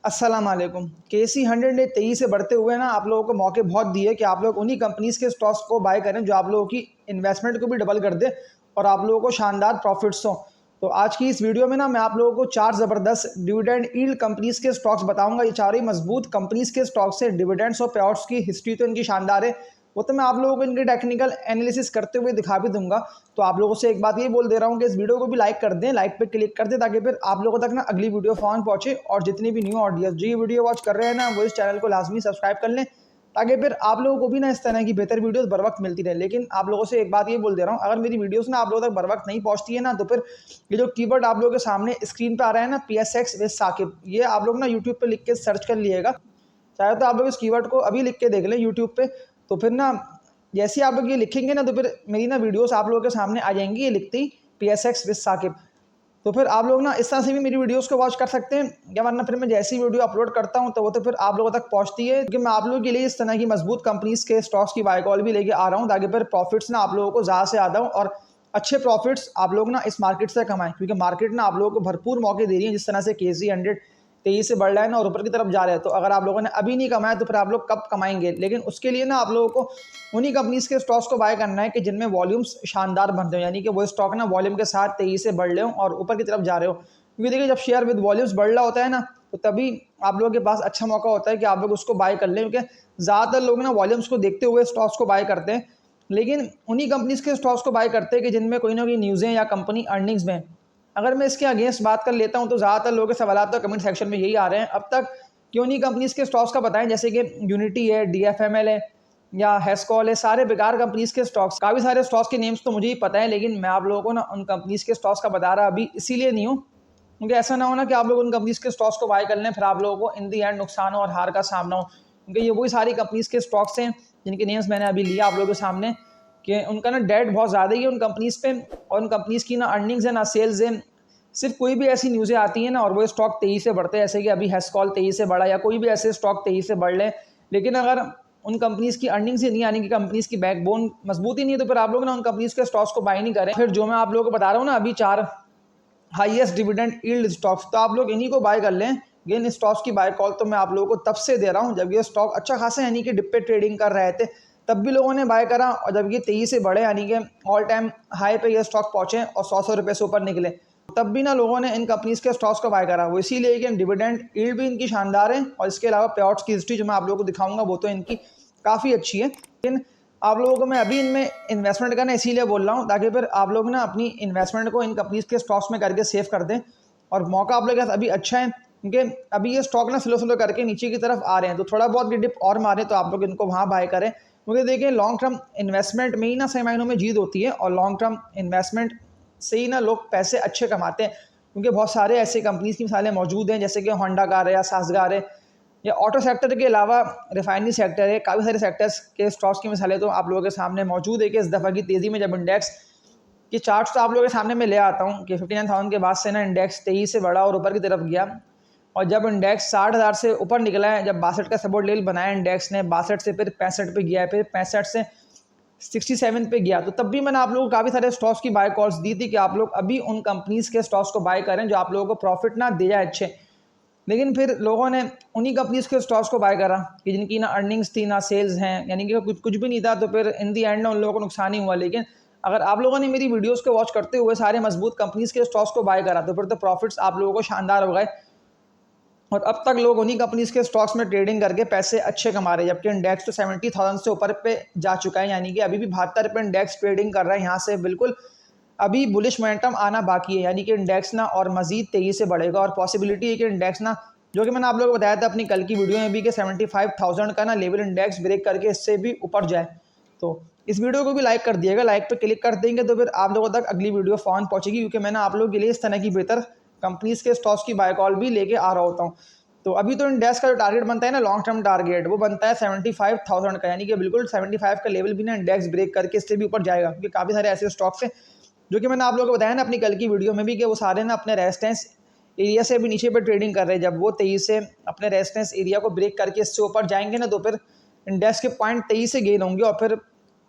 अस्सलाम वालेकुम। KC100 ने तेज़ी से बढ़ते हुए ना आप लोगों को मौके बहुत दिए कि आप लोग उन्हीं कंपनीज़ के स्टॉक्स को बाय करें जो आप लोगों की इन्वेस्टमेंट को भी डबल कर दे और आप लोगों को शानदार प्रॉफिट्स हों। तो आज की इस वीडियो में ना मैं आप लोगों को 4 ज़बरदस्त डिविडेंड यील्ड कंपनीज़ के स्टॉक्स बताऊंगा। ये चारों ही मजबूत कंपनीज़ के स्टॉक्स हैं। डिविडेंड्स और पेआउट्स की हिस्ट्री तो इनकी शानदार है, वो तो मैं आप लोगों को इनके टेक्निकल एनालिसिस करते हुए दिखा भी दूंगा। तो आप लोगों से एक बात ये बोल दे रहा हूँ कि इस वीडियो को भी लाइक कर दें, लाइक पे क्लिक कर दें ताकि फिर आप लोगों तक ना अगली वीडियो फौरन पहुंचे। और जितनी भी न्यू ऑडियंस जो ये वीडियो वॉच कर रहे हैं ना वो इस चैनल को लाजमी सब्सक्राइब कर लें ताकि फिर आप लोगों को भी ना इस तरह की बेहतर वीडियोस बर वक्त मिलती रहे। लेकिन आप लोगों से एक बात ये बोल दे रहा हूँ, अगर मेरी वीडियोस ना आप लोगों तक बर वक्त नहीं पहुंचती है ना तो फिर ये जो कीवर्ड आप लोगों के सामने स्क्रीन पे आ रहा है ना PSX विद साकिब, ये आप लोग ना यूट्यूब पे लिख के सर्च कर लिएगा। चाहे तो आप लोग इस कीवर्ड को अभी लिख के देख लें यूट्यूब पे, तो फिर ना जैसे ही आप लोग ये लिखेंगे ना तो फिर मेरी ना वीडियोस आप लोगों के सामने आ जाएंगी, ये लिखते ही PSX विद साकिब। तो फिर आप लोग ना इस तरह से भी मेरी वीडियोस को वॉच कर सकते हैं, या वरना फिर मैं जैसी वीडियो अपलोड करता हूं तो वो तो फिर आप लोगों तक पहुंचती है, क्योंकि मैं आप लोगों के लिए इस तरह की मजबूत कंपनीज के स्टॉक्स की बाय कॉल भी लेके आ रहा हूं ताकि फिर प्रॉफिट्स ना आप लोगों को ज़्यादा से ज़्यादा हो और अच्छे प्रॉफिट्स आप लोग ना इस मार्केट से कमाएं, क्योंकि मार्केट ना आप लोगों को भरपूर मौके दे रही है। जिस तरह से KC100 तेजी से बढ़ रहा है ना और ऊपर की तरफ जा रहे हैं, तो अगर आप लोगों ने अभी नहीं कमाया तो फिर आप लोग कब कमाएंगे। लेकिन उसके लिए ना आप लोगों को उन्हीं कंपनीज के स्टॉक्स को बाय करना है कि जिनमें वॉल्यूम्स शानदार बन रहे हो, यानी कि वो स्टॉक ना वॉल्यूम के साथ तेजी से बढ़ रहे हो और ऊपर की तरफ जा रहे हो। क्योंकि देखिए जब शेयर विद वॉल्यूम्स बढ़ रहा होता है ना तो तभी आप लोगों के पास अच्छा मौका होता है कि आप लोग उसको बाय कर लें, क्योंकि ज़्यादातर लोग ना वॉल्यूम्स को देखते हुए स्टॉक्स को बाय करते हैं, लेकिन उन्हीं कंपनीज के स्टॉक्स को बाय करते हैं कि जिनमें कोई ना कोई न्यूज़ें या कंपनी अर्निंग्स में। अगर मैं इसके अगेंस्ट बात कर लेता हूं तो ज़्यादातर लोगों के सवाल तो कमेंट सेक्शन में यही आ रहे हैं अब तक कि उन्हीं कंपनीज के स्टॉक्स का बताएं, जैसे कि यूनिटी है, DFML है या हेस्कॉल है, सारे बेकार कंपनीज के स्टॉक्स। काफ़ी सारे स्टॉक्स के नेम्स तो मुझे ही पता है, लेकिन मैं आप लोगों को ना उन कंपनीज के स्टॉक्स का बता रहा अभी इसीलिए नहीं हूँ क्योंकि ऐसा ना हो ना कि आप लोग उन कंपनीज के स्टॉक्स को बाय कर लें फिर आप लोगों को इन दी एंड नुकसान हो और हार का सामना हो, क्योंकि ये वही सारी कंपनीज के स्टॉक्स हैं जिनके नेम्स मैंने अभी लिया आप लोगों के सामने कि उनका ना डेट बहुत ज़्यादा ही है उन कंपनीज पे, और उन कंपनीज की ना अर्निंग्स है ना सेल्स है। सिर्फ कोई भी ऐसी न्यूज़ें आती हैं ना और वो स्टॉक तेजी से बढ़ते हैं, जैसे कि अभी हेस्कॉल तेजी से बढ़ा या कोई भी ऐसे स्टॉक तेजी से बढ़ ले, लेकिन अगर उन कंपनीज की अर्निंग्स ही नहीं आने की, कंपनीज की बैकबोन मजबूत ही नहीं है, तो फिर आप लोग ना उन कंपनीज के स्टॉक्स को बाय नहीं करें। फिर जो मैं आप लोगों को बता रहा हूँ ना अभी 4 हाईएस्ट डिविडेंड यील्ड स्टॉक्स, तो आप लोग इन्हीं को बाय कर लें। इन स्टॉक्स की बाय कॉल तो मैं आप लोगों को तब से दे रहा हूँ जब ये स्टॉक अच्छा खासा यानी कि डिप पे ट्रेडिंग कर रहे थे, तब भी लोगों ने बाय करा, और जब ये तेजी से बढ़े यानी कि ऑल टाइम हाई पे ये स्टॉक पहुंचे और 100 रुपये से ऊपर निकले, तब भी ना लोगों ने इन कंपनीज के स्टॉक्स को बाय करा। वो इसीलिए कि डिविडेंड यील्ड भी इनकी शानदार है और इसके अलावा पे आउट्स की हिस्ट्री जो मैं आप लोगों को दिखाऊंगा वो तो इनकी काफ़ी अच्छी है। लेकिन आप लोगों को मैं अभी इनमें इन्वेस्टमेंट करना इसीलिए बोल रहा हूँ ताकि फिर आप लोग ना अपनी इन्वेस्टमेंट को इन कंपनीज के स्टॉक्स में करके सेव कर दें, और मौका आप लोग के पास अभी अच्छा है क्योंकि अभी ये स्टॉक ना स्लो स्लो करके नीचे की तरफ आ रहे हैं, तो थोड़ा बहुत भी डिप और मारे तो आप लोग इनको वहाँ बाय करें, क्योंकि देखिए लॉन्ग टर्म इन्वेस्टमेंट में ही ना सही मायनों में जीत होती है और लॉन्ग टर्म इन्वेस्टमेंट से ही ना लोग पैसे अच्छे कमाते हैं। क्योंकि बहुत सारे ऐसे कंपनीज की मिसालें मौजूद हैं जैसे कि होंडा कार है या सासगार है, या ऑटो सेक्टर के अलावा रिफाइनरी सेक्टर है, काफ़ी सारे सेक्टर्स के स्टॉक्स की मिसालें तो आप लोगों के सामने मौजूद है कि इस दफ़ा की तेज़ी में जब इंडेक्स की चार्ट्स तो आप लोगों के सामने मैं ले आता हूँ कि 59,000 के बाद से ना इंडेक्स तेजी से बढ़ा और ऊपर की तरफ गया, और जब इंडेक्स 60,000 से ऊपर निकला है, जब 62 का सपोर्ट लेवल बनाया इंडेक्स ने, 62 से फिर 65 पे गया, फिर 65 से 67 पे गया, तो तब भी मैंने आप लोगों को काफ़ी सारे स्टॉक्स की बाय कॉल्स दी थी कि आप लोग अभी उन कंपनीज के स्टॉक्स को बाय करें जो आप लोगों को प्रॉफिट ना दे जाए अच्छे। लेकिन फिर लोगों ने उन्हीं कंपनीज के स्टॉक्स को बाय करा कि जिनकी ना अर्निंग्स थी ना सेल्स हैं, यानी कि कुछ भी नहीं था, तो फिर इन दी एंड ना उन लोगों को नुकसान ही हुआ। लेकिन अगर आप लोगों ने मेरी वीडियोस को वॉच करते हुए सारे मजबूत कंपनीज के स्टॉक्स को बाय करा तो फिर तो प्रॉफिट्स आप लोगों को शानदार हो गए, और अब तक लोग उन्हीं कंपनीज के स्टॉक्स में ट्रेडिंग करके पैसे अच्छे कमा रहे हैं, जबकि इंडेक्स तो 70,000 से ऊपर पे जा चुका है, यानी कि अभी भी 72 पे इंडेक्स ट्रेडिंग कर रहा है। यहाँ से बिल्कुल अभी बुलिश मोमेंटम आना बाकी है, यानी कि इंडेक्स ना और मजीद तेजी से बढ़ेगा, और पॉसिबिलिटी है कि इंडेक्स ना, जो कि मैंने आप लोगों को बताया था अपनी कल की वीडियो में भी, कि 75,000 का ना लेवल इंडेक्स ब्रेक करके इससे भी ऊपर जाए। तो इस वीडियो को भी लाइक कर दिएगा, लाइक पे क्लिक कर देंगे तो फिर आप लोगों तक अगली वीडियो फौरन पहुंचेगी, क्योंकि मैंने आप लोगों के लिए इस तरह की बेहतर कंपनीज के स्टॉक्स की बाय कॉल भी लेके आ रहा होता हूँ। तो अभी तो इंडेक्स का जो टारगेट बनता है ना, लॉन्ग टर्म टारगेट, वो बनता है 75,000 का, यानी कि बिल्कुल 75 का लेवल भी ना इंडेक्स ब्रेक करके इससे भी ऊपर जाएगा, क्योंकि काफ़ी सारे ऐसे स्टॉक्स हैं जो कि मैंने आप लोगों को बताया ना अपनी कल की वीडियो में भी कि वो सारे ना अपने रेजिस्टेंस एरिया से भी नीचे पर ट्रेडिंग कर रहे हैं। जब वो तेजी से अपने रेजिस्टेंस एरिया को ब्रेक करके इससे ऊपर जाएंगे ना तो फिर इंडेक्स के पॉइंट तेजी से गेन होंगे, और फिर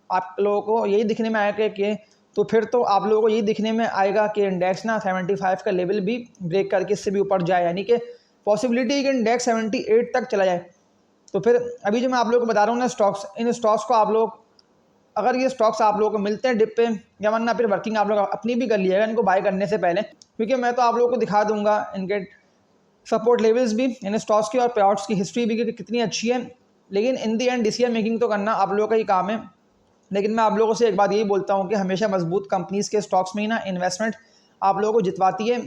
आप लोगों को यही दिखने में आएगा कि तो फिर तो आप लोगों को यही दिखने में आएगा कि इंडेक्स ना 75 का लेवल भी ब्रेक करके इससे भी ऊपर जाए, यानी कि पॉसिबिलिटी है कि इंडेक्स 78 तक चला जाए। तो फिर अभी जो मैं आप लोगों को बता रहा हूँ ना स्टॉक्स, इन स्टॉक्स को आप लोग, अगर ये स्टॉक्स आप लोगों को मिलते हैं डिप पे, या वरना फिर वर्किंग आप लोग अपनी भी कर लिएगा इनको बाय करने से पहले, क्योंकि मैं तो आप लोगों को दिखा दूंगा इनके सपोर्ट लेवल्स भी, इन स्टॉक्स की और पे आउट्स की हिस्ट्री भी कि कितनी अच्छी है। लेकिन इन दी एंड डिसीजन मेकिंग तो करना आप लोगों का ही काम है। लेकिन मैं आप लोगों से एक बात यही बोलता हूँ कि हमेशा मजबूत कंपनीज़ के स्टॉक्स में ही ना इन्वेस्टमेंट आप लोगों को जितवाती है,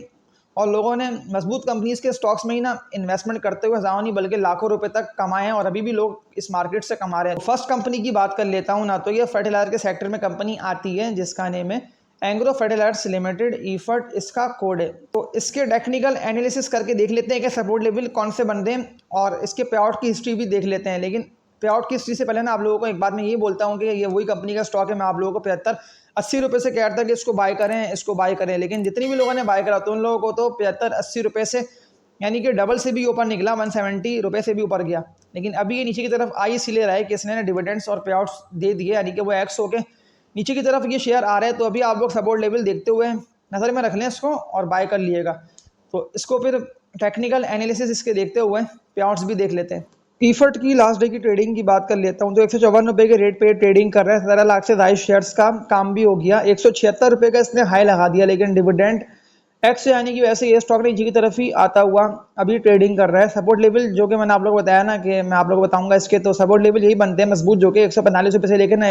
और लोगों ने मजबूत कंपनीज़ के स्टॉक्स में ही ना इन्वेस्टमेंट करते हुए हज़ारों नहीं बल्कि लाखों रुपए तक कमाए हैं, और अभी भी लोग इस मार्केट से कमा रहे हैं। फर्स्ट कंपनी की बात कर लेता हूँ ना, तो ये फर्टिलाइजर के सेक्टर में कंपनी आती है जिसका नेम है एंग्रो फर्टिलाइजर्स लिमिटेड, ईफर्ट इसका कोड है। तो इसके टेक्निकल एनालिसिस करके देख लेते हैं कि सपोर्ट लेवल कौन से बन रहे हैं, और इसके पे आउट की हिस्ट्री भी देख लेते हैं। लेकिन पे आउट की हिस्ट्री से पहले ना आप लोगों को एक बात मैं ये बोलता हूँ कि ये वही कंपनी का स्टॉक है। मैं आप लोगों को 75-80 रुपये से कह रहा था कि इसको बाय करें, इसको बाय करें, लेकिन जितनी भी लोगों ने बाय करा तो उन लोगों को तो 75-80 रुपये से, यानी कि डबल से भी ऊपर निकला, 170 रुपये से भी ऊपर गया। लेकिन अभी ये नीचे की तरफ आई इसीलिए रहा है कि इसने डिविडेंड्स और पे आउट्स दे दिए, यानी कि वो एक्स होके नीचे की तरफ ये शेयर आ रहे हैं। तो अभी आप लोग सपोर्ट लेवल देखते हुए नज़र में रख लें इसको और बाय कर लिएगा। तो इसको फिर टेक्निकल एनालिसिस इसके देखते हुए पे आउट्स भी देख लेते हैं। ईफर्ट की लास्ट डे की ट्रेडिंग की बात कर लेता हूँ तो 154 रुपये के रेट पे ट्रेडिंग कर रहा है। 17 लाख से ज़्यादा शेयर्स का काम भी हो गया। 176 रुपये का इसने हाई लगा दिया, लेकिन डिविडेंड एक्स यानी कि वैसे ये स्टॉक नीचे की तरफ ही आता हुआ अभी ट्रेडिंग कर रहा है। सपोर्ट लेवल जो कि मैंने आप लोगों को बताया ना कि मैं आप लोगों को बताऊंगा इसके, तो सपोर्ट लेवल यही बनते हैं मजबूत, जो कि 145 रुपये से लेकर ना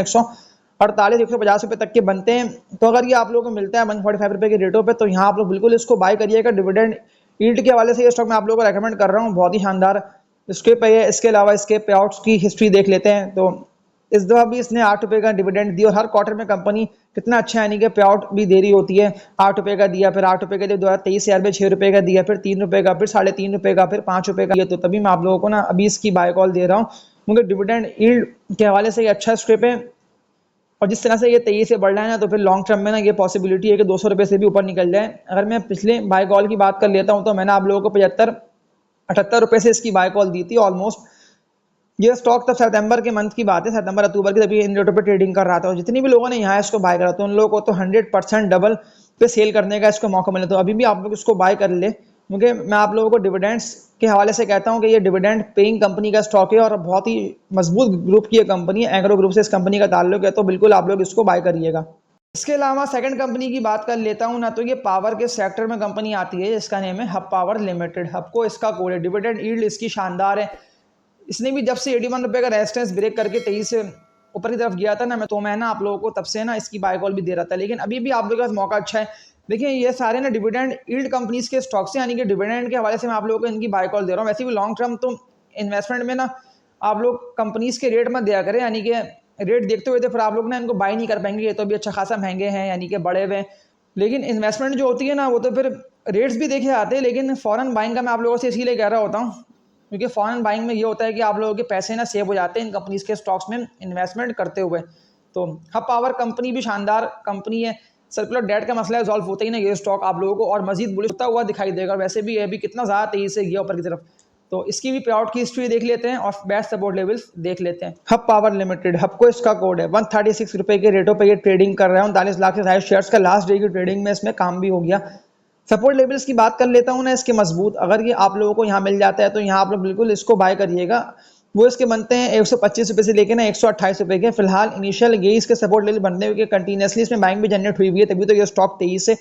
148-150 रुपये तक के बनते हैं। तो अगर ये आप लोगों को मिलता है 145 रुपये के रेटों पे, तो यहाँ आप लोग बिल्कुल इसको बाय करिएगा। डिविडेंड यील्ड के हवाले से ये स्टॉक मैं आप लोगों को रेकमेंड कर रहा हूँ, बहुत ही शानदार इसके पे है। इसके अलावा इसके पे आउट्स की हिस्ट्री देख लेते हैं। तो इस दफा भी इसने 8 रुपये का डिविडेंड दिया, और हर क्वार्टर में कंपनी कितना अच्छा यानी कि पे आउट भी दे रही होती है। 8 रुपये का दिया, फिर 8 रुपये का दिया, 2023 में 6 रुपये का दिया, फिर 3 रुपये का, फिर 3.5 रुपये का, फिर 5 रुपये का दिया। तो तभी मैं आप लोगों को ना अभी इसकी बाय कॉल दे रहा हूँ, क्योंकि डिविडेंड यील्ड के हवाले से ये अच्छा स्क्रिप है। और जिस तरह से ये तेजी से बढ़ रहा है ना, तो फिर लॉन्ग टर्म में ना ये पॉसिबिलिटी है कि 200 रुपये से भी ऊपर निकल जाए। अगर मैं पिछले बाय कॉल की बात कर लेता हूँ तो मैंने आप लोगों को 75-78 रुपये से इसकी बाय कॉल दी थी ऑलमोस्ट। ये स्टॉक तब सितंबर के मंथ की बात है, सितंबर अक्टूबर की, तभी इन रेटों पे ट्रेडिंग कर रहा था। और जितनी भी लोगों ने यहाँ इसको बाय करा तो उन लोगों को तो 100% डबल पे सेल करने का इसको मौका मिले। तो अभी भी आप लोग इसको बाय कर ले, क्योंकि मैं आप लोगों को डिविडेंड्स के हवाले से कहता हूँ कि ये डिविडेंड पेइंग कंपनी का स्टॉक है और बहुत ही मजबूत ग्रुप की कंपनी है। एग्रो ग्रुप से इस कंपनी का ताल्लुक है, तो बिल्कुल आप लोग इसको बाय करिएगा। इसके अलावा सेकंड कंपनी की बात कर लेता हूँ ना, तो ये पावर के सेक्टर में कंपनी आती है जिसका नेम है हब पावर लिमिटेड। हब को इसका कोड है। डिविडेंड यील्ड इसकी शानदार है। इसने भी जब से 81 रुपये का रेजिस्टेंस ब्रेक करके 23 से ऊपर की तरफ गया था ना, मैं ना आप लोगों को तब से ना इसकी बाय कॉल भी दे रहा था। लेकिन अभी भी आप लोगों के पास मौका अच्छा है। देखिए ये सारे ना डिविडेंड यील्ड कंपनीज के स्टॉक्स हैं, यानी कि डिविडेंड के हवाले से मैं आप लोगों को इनकी बाय कॉल दे रहा हूँ। वैसे भी लॉन्ग टर्म तो इन्वेस्टमेंट में ना आप लोग कंपनीज के रेट मत दिया करें, यानी कि रेट देखते हुए तो फिर आप लोग ना इनको बाय नहीं कर पाएंगे। ये तो अभी अच्छा खासा महंगे हैं, यानी कि बड़े हुए। लेकिन इन्वेस्टमेंट जो होती है ना, वो तो फिर रेट्स भी देखे आते हैं। लेकिन फॉरेन बाइंग का मैं आप लोगों से इसीलिए कह रहा होता हूँ, क्योंकि फॉरेन बाइंग में ये होता है कि आप लोगों के पैसे ना सेव हो जाते हैं इन कंपनीज के स्टॉक्स में इन्वेस्टमेंट करते हुए। तो हब पावर कंपनी भी शानदार कंपनी है। सर्कुलर डेट का मसला सॉल्व होता ही ना, ये स्टॉक आप लोगों को और मजीद बुलिश होता हुआ दिखाई देगा। वैसे भी ये भी कितना ज़्यादा तेजी से गया ऊपर की तरफ। तो इसकी भी पे आउट की हिस्ट्री देख लेते हैं और बेस्ट सपोर्ट लेवल्स देख लेते हैं। हब पावर लिमिटेड, हब को इसका कोड है। 136 रुपये के रेटों पर ये ट्रेडिंग कर रहा है। 39 लाख से ज़्यादा शेयर्स का लास्ट डे की ट्रेडिंग में इसमें काम भी हो गया। सपोर्ट लेवल्स की बात कर लेता हूँ ना इसके मजबूत, अगर ये आप लोगों को यहाँ मिल जाता है तो यहाँ आप लोग बिल्कुल इसको बाय करिएगा। वो इसके बनते हैं 125 रुपये से लेकर ना 128 रुपये के। फिलहाल इनिशियल ये इसके सपोर्ट लेवल बनने हुए कंटिन्यूसली इसमें बाइंग भी जनरेट हुई है, तभी तो ये स्टॉक तेजी से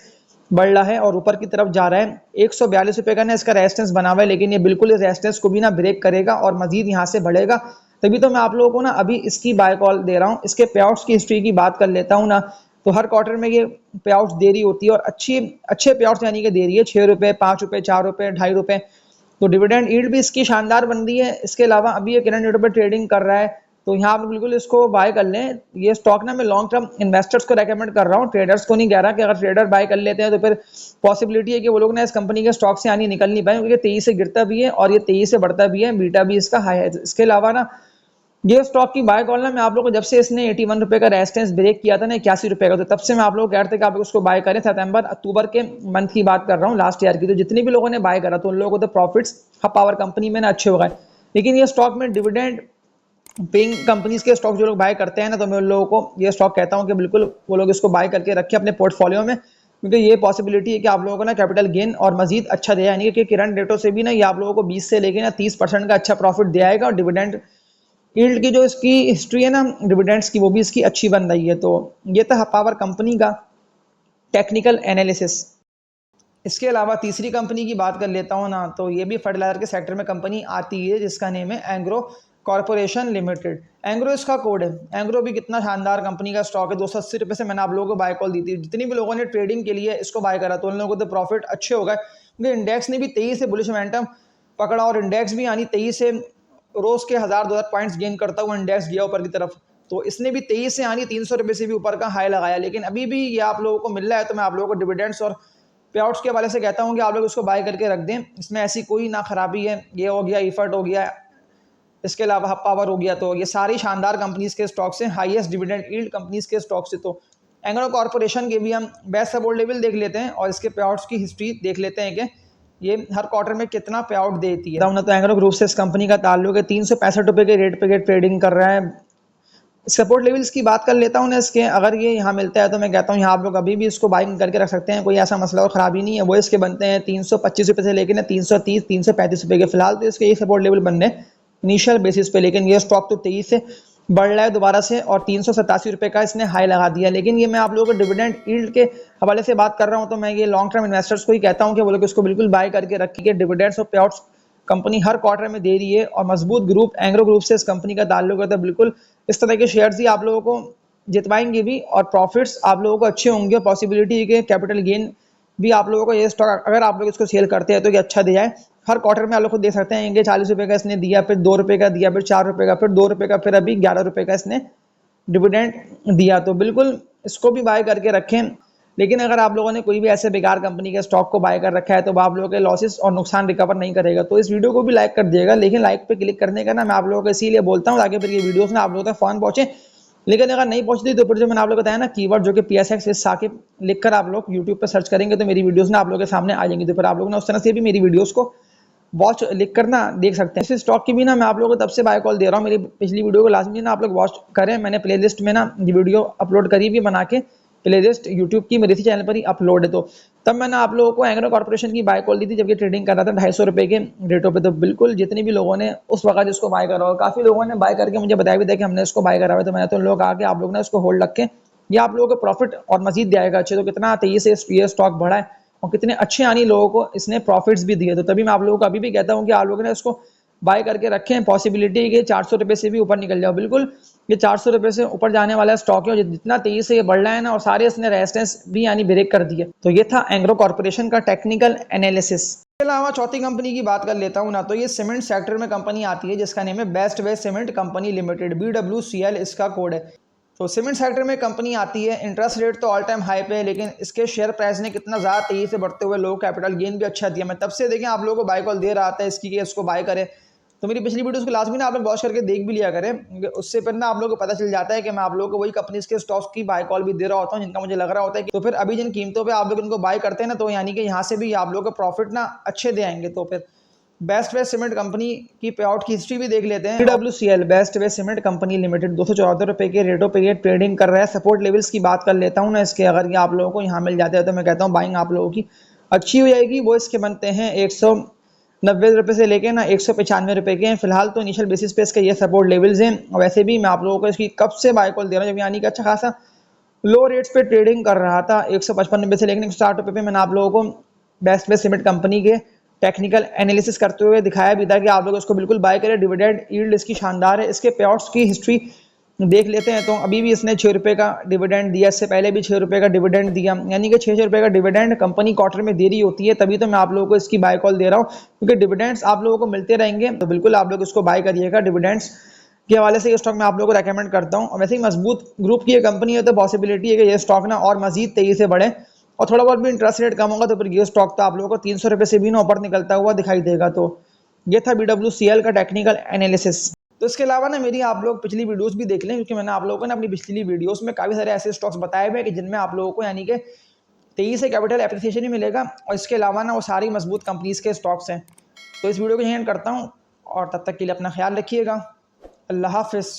बढ़ रहा है और ऊपर की तरफ जा रहा है। 142 रुपये का ना इसका रेजिस्टेंस बना हुआ है, लेकिन ये बिल्कुल इस रेजिस्टेंस को भी ना ब्रेक करेगा और मजीद यहाँ से बढ़ेगा। तभी तो मैं आप लोगों को ना अभी इसकी बाय कॉल दे रहा हूँ। इसके पे आउट्स की हिस्ट्री की बात कर लेता हूँ ना, तो हर क्वार्टर में ये पे आउट्स दे रही होती है और अच्छे पे आउट्स यानी कि दे रही है। 6 रुपये, 5 रुपये, 4 रुपये, 2.5 रुपये। तो डिविडेंड यील्ड भी इसकी शानदार बन रही है। इसके अलावा अभी ये करंट रेट पर ट्रेडिंग कर रहा है, तो यहाँ आप बिल्कुल इसको बाय कर लें। ये स्टॉक ना मैं लॉन्ग टर्म इन्वेस्टर्स को रेकमेंड कर रहा हूँ, ट्रेडर्स को नहीं कह रहा कि अगर ट्रेडर बाय कर लेते हैं तो फिर पॉसिबिलिटी है कि वो लोग ना इस कंपनी के स्टॉक से आनी निकल नहीं पाए, क्योंकि तेजी से गिरता भी है और ये तेजी से बढ़ता भी है। बीटा भी इसका हाई है। इसके अलावा ना ये स्टॉक की बाय कॉल ना मैं आप लोगों को जब से इसने 81 रुपये का रेजिस्टेंस ब्रेक किया था ना 81 रुपये का, तो तब से मैं आप लोग कह रहे थे कि आप उसको बाय करें। सितंबर अक्टूबर के मंथ की बात कर रहा हूँ, लास्ट ईयर की। तो जितने भी लोगों ने बाय करा तो उन लोगों को तो प्रॉफिट्स हब पावर कंपनी में ना अच्छे हो गए। लेकिन ये स्टॉक में डिविडेंड पेइंग कंपनीज के स्टॉक जो लोग बाय करते हैं ना, तो मैं उन लोगों को ये स्टॉक कहता हूँ कि बिल्कुल वो लोग इसको बाय करके रखें अपने पोर्टफोलियो में। क्योंकि ये पॉसिबिलिटी है कि आप लोगों को ना कैपिटल गेन और मजीद अच्छा दिया, यानी कि करंट रेटों से भी ना ये आप लोगों को 20 से लेके ना 30% का अच्छा प्रॉफिट दिया आएगा। और डिविडेंड यील्ड की जो इसकी हिस्ट्री है ना डिविडेंड्स की, वो भी इसकी अच्छी बन रही है। तो ये था पावर कंपनी का टेक्निकल एनालिसिस। इसके अलावा तीसरी कंपनी की बात कर लेता हूँ ना, तो ये भी फर्टिलाइजर के सेक्टर में कंपनी आती है जिसका नेम है एंग्रो कॉरपोरेशन लिमिटेड। एंग्रो इसका कोड है। एंग्रो भी कितना शानदार कंपनी का स्टॉक है। 280 रुपये से मैंने आप लोगों को बाय कॉल दी थी। जितनी भी लोगों ने ट्रेडिंग के लिए इसको बाय करा तो उन लोगों को तो प्रॉफिट अच्छे हो गए, क्योंकि इंडेक्स ने भी 23 से बुलिश मोमेंटम पकड़ा और इंडेक्स भी यानी 23 से रोज के 1000-2000 पॉइंट्स गेन करता हुआ इंडेक्स गया ऊपर की तरफ। तो इसने भी 23 से यानी 300 रुपये से भी ऊपर का हाई लगाया, लेकिन अभी भी ये आप लोगों को मिल रहा है। तो मैं आप लोगों को डिविडेंड्स और पे आउट्स के हवाले से कहता हूँ कि आप लोग इसको बाय करके रख दें। इसमें ऐसी कोई ना खराबी है। ये हो गया, इफर्ट हो गया, इसके अलावा हब पावर हो गया, तो ये सारी शानदार कंपनीज के स्टॉक्स हैं, हाईएस्ट डिविडेंड यील्ड कंपनीज के स्टॉक्स से। तो एंग्रो कॉर्पोरेशन के भी हम बेस्ट सपोर्ट लेवल देख लेते हैं और इसके पे आउट्स की हिस्ट्री देख लेते हैं कि ये हर क्वार्टर में कितना पे आउट देती है। तो एंग्रो ग्रुप से इस कंपनी का ताल्लुक है। 365 रुपये के रेट पे ट्रेडिंग कर रहा है। सपोर्ट लेवल्स की बात कर लेता हूँ ना इसके, अगर ये यहाँ मिलता है तो मैं कहता हूँ यहाँ आप लोग अभी भी इसको बाइंग करके रख सकते हैं, कोई ऐसा मसला और ख़राबी नहीं है। वो इसके बनते हैं 325 रुपये से लेकर ना 330 335 रुपये के। फिलहाल तो इसके ये सपोर्ट लेवल बनने इनिशियल बेसिस पे, लेकिन ये स्टॉक तो 23 से बढ़ रहा है दोबारा से और 387 रुपये का इसने हाई लगा दिया। लेकिन ये मैं आप लोगों को डिविडेंड यील्ड के हवाले से बात कर रहा हूँ, तो मैं ये लॉन्ग टर्म इन्वेस्टर्स को ही कहता हूँ कि वो लोग इसको बिल्कुल बाय करके रखिए। डिविडेंड्स और पे आउट्स कंपनी हर क्वार्टर में दे रही है और मजबूत ग्रुप एंग्रो ग्रुप से इस कंपनी का ताल्लुक है। तो बिल्कुल इस तरह के शेयर्स ही आप लोगों को जितवाएंगे भी और प्रॉफिट्स आप लोगों को अच्छे होंगे। पॉसिबिलिटी है कि कैपिटल गेन भी आप लोगों को ये स्टॉक अगर आप लोग इसको सेल करते हैं तो ये अच्छा दिया है। हर क्वार्टर में आप लोग खुद देख सकते हैं कि 40 रुपये का इसने दिया, फिर 2 रुपये का दिया, फिर 4 रुपये का, फिर 2 रुपये का, फिर अभी 11 रुपये का इसने डिविडेंड दिया। तो बिल्कुल इसको भी बाय करके रखें। लेकिन अगर आप लोगों ने कोई भी ऐसे बेकार कंपनी के स्टॉक को बाय कर रखा है तो आप लोगों के लॉसेस और नुकसान रिकवर नहीं करेगा। तो इस वीडियो को भी लाइक कर दिएगा, लेकिन लाइक पे क्लिक करने का ना मैं आप लोगों को इसीलिए बोलता हूँ ताकि फिर ये वीडियोस ना आप लोगों तक फ़ौरन पहुंचे। लेकिन अगर नहीं पहुंचती तो फिर जो मैंने आप लोग बताया ना कीवर्ड जो कि PSX साकिब लिखकर आप लोग यूट्यूब पर सर्च करेंगे तो मेरी वीडियोस ना आप लोगों के सामने आ जाएंगी। तो फिर आप लोग ना उस तरह से भी मेरी वीडियोस को वॉच लिख कर ना देख सकते हैं। इस स्टॉक की भी ना मैं आप लोगों को तब से बाय कॉल दे रहा हूँ। मेरी पिछली वीडियो को लाजमी ना आप लोग वॉच करें। मैंने प्लेलिस्ट में ना ये वीडियो अपलोड करी भी बना के, प्लेलिस्ट यूट्यूब की मेरे चैनल पर ही अपलोड है। तो तब मैंने आप लोगों को एंग्रो कॉर्पोरेशन की बाय कॉल दी थी जबकि ट्रेडिंग कर रहा था 250 रुपये के रेटों पे। तो बिल्कुल जितने भी लोगों ने उस वक्त इसको बाय करा और काफ़ी लोगों ने बाय करके मुझे बताया भी था कि हमने इसको बाय करा हुआ है। तो मैंने तो लोग आके आप लोग ना इसको होल्ड रख के ये आप लोगों को प्रॉफिट और मजीद दिएगा अच्छे। तो कितना तेजी से ये स्टॉक बढ़ा है और कितने अच्छे यानी लोगों को इसने प्रॉफिट्स भी दिए। तो तभी मैं आप लोगों को अभी भी कहता हूँ कि आप लोगों ने इसको बाय करके रखें। पॉसिबिलिटी है कि 400 रुपये से भी ऊपर निकल जाओ। बिल्कुल ये 400 रुपये से ऊपर जाने वाला स्टॉक है और जितना तेजी से ये बढ़ रहा है ना, और सारे इसने रेजिस्टेंस भी यानी ब्रेक कर दिए। तो ये था एंग्रो कॉर्पोरेशन का टेक्निकल एनालिसिस। इसके अलावा चौथी कंपनी की बात कर लेता हूँ ना, तो ये सीमेंट सेक्टर में कंपनी आती है जिसका नेम है best way cement company limited, BWCL इसका कोड है। तो सीमेंट सेक्टर में कंपनी आती है। इंटरेस्ट रेट तो ऑल टाइम हाई पे है, लेकिन इसके शेयर प्राइस ने कितना ज़्यादा तेज़ी से बढ़ते हुए लोग कैपिटल गेन भी अच्छा दिया। मैं तब से देखें आप लोगों को बाय कॉल दे रहा था इसकी कि इसको बाय करें। तो मेरी पिछली वीडियोस को लाजमी ना आप लोग वॉच करके देख भी लिया करें, उससे फिर ना आप लोगों को पता चल जाता है कि मैं आप लोगों को वही कंपनीज के स्टॉक्स की बाय कॉल भी दे रहा होता हूँ जिनका मुझे लग रहा होता है कि तो फिर अभी जिन कीमतों पे आप लोग इनको बाय करते हैं ना, तो यानी कि यहाँ से भी आप लोगों को प्रॉफिट ना अच्छे दे आएंगे। तो फिर बेस्ट वे सीमेंट कंपनी की पे आउट की हिस्ट्री भी देख लेते हैं। BWCL best way cement company limited 274 रुपये के रेटों पे ये ट्रेडिंग कर रहा है। सपोर्ट लेवल्स की बात कर लेता हूँ ना इसके, अगर ये आप लोगों को यहाँ मिल जाते हैं तो मैं कहता हूँ बाइंग आप लोगों की अच्छी हो जाएगी। वो इसके बनते हैं 190 रुपये से लेके ना 195 रुपये के हैं। फिलहाल तो इनिशियल बेसिस पे इसके ये सपोर्ट लेवल्स हैं। वैसे भी मैं आप लोगों को इसकी कब से बाय कॉल दे रहा हूँ जब यानी कि अच्छा खासा लो रेट्स पे ट्रेडिंग कर रहा था 155 रुपये से लेकर 160 रुपये पे। मैंने आप लोगों को बेस्ट वे सीमेंट कंपनी के टेक्निकल एनालिसिस करते हुए दिखाया भी था कि आप लोग इसको बिल्कुल बाय करें। डिविडेंड यील्ड इसकी शानदार है। इसके पे आउट्स की हिस्ट्री देख लेते हैं तो अभी भी इसने 6 रुपये का डिविडेंड दिया, इससे पहले भी 6 रुपये का डिविडेंड दिया, यानी कि 6 रुपये का डिविडेंड कंपनी क्वार्टर में दे रही होती है। तभी तो मैं आप लोगों को इसकी बाय कॉल दे रहा हूँ, क्योंकि डिविडेंड्स आप लोगों को मिलते रहेंगे। तो बिल्कुल आप लोग इसको बाय करिएगा। डिविडेंड्स के हवाले से ये स्टॉक मैं आप लोगों को रेकमेंड करता हूँ। और वैसे ही मजबूत ग्रुप की ये कंपनी है तो पॉसिबिलिटी है कि ये स्टॉक ना और मजीद तेजी से बढ़े और थोड़ा बहुत भी इंटरेस्ट रेट कम होगा तो फिर ये स्टॉक तो आप लोगों को 300 रुपये से भी ना ऊपर निकलता हुआ दिखाई देगा। तो ये था BWCL का टेक्निकल एनालिसिस। तो इसके अलावा ना मेरी आप लोग पिछली वीडियोस भी देख लें, क्योंकि मैंने आप लोगों को ना अपनी पिछली वीडियोस में काफ़ी सारे ऐसे स्टॉक्स बताए हुए हैं कि जिनमें आप लोगों को यानी कि तेजी से कैपिटल एप्रिसिएशन भी मिलेगा और इसके अलावा ना वो सारी मजबूत कंपनीज के स्टॉक्स हैं। तो इस वीडियो को यहीं एंड करता हूँ और तब तक के लिए अपना ख्याल रखिएगा। अल्लाह हाफिज़।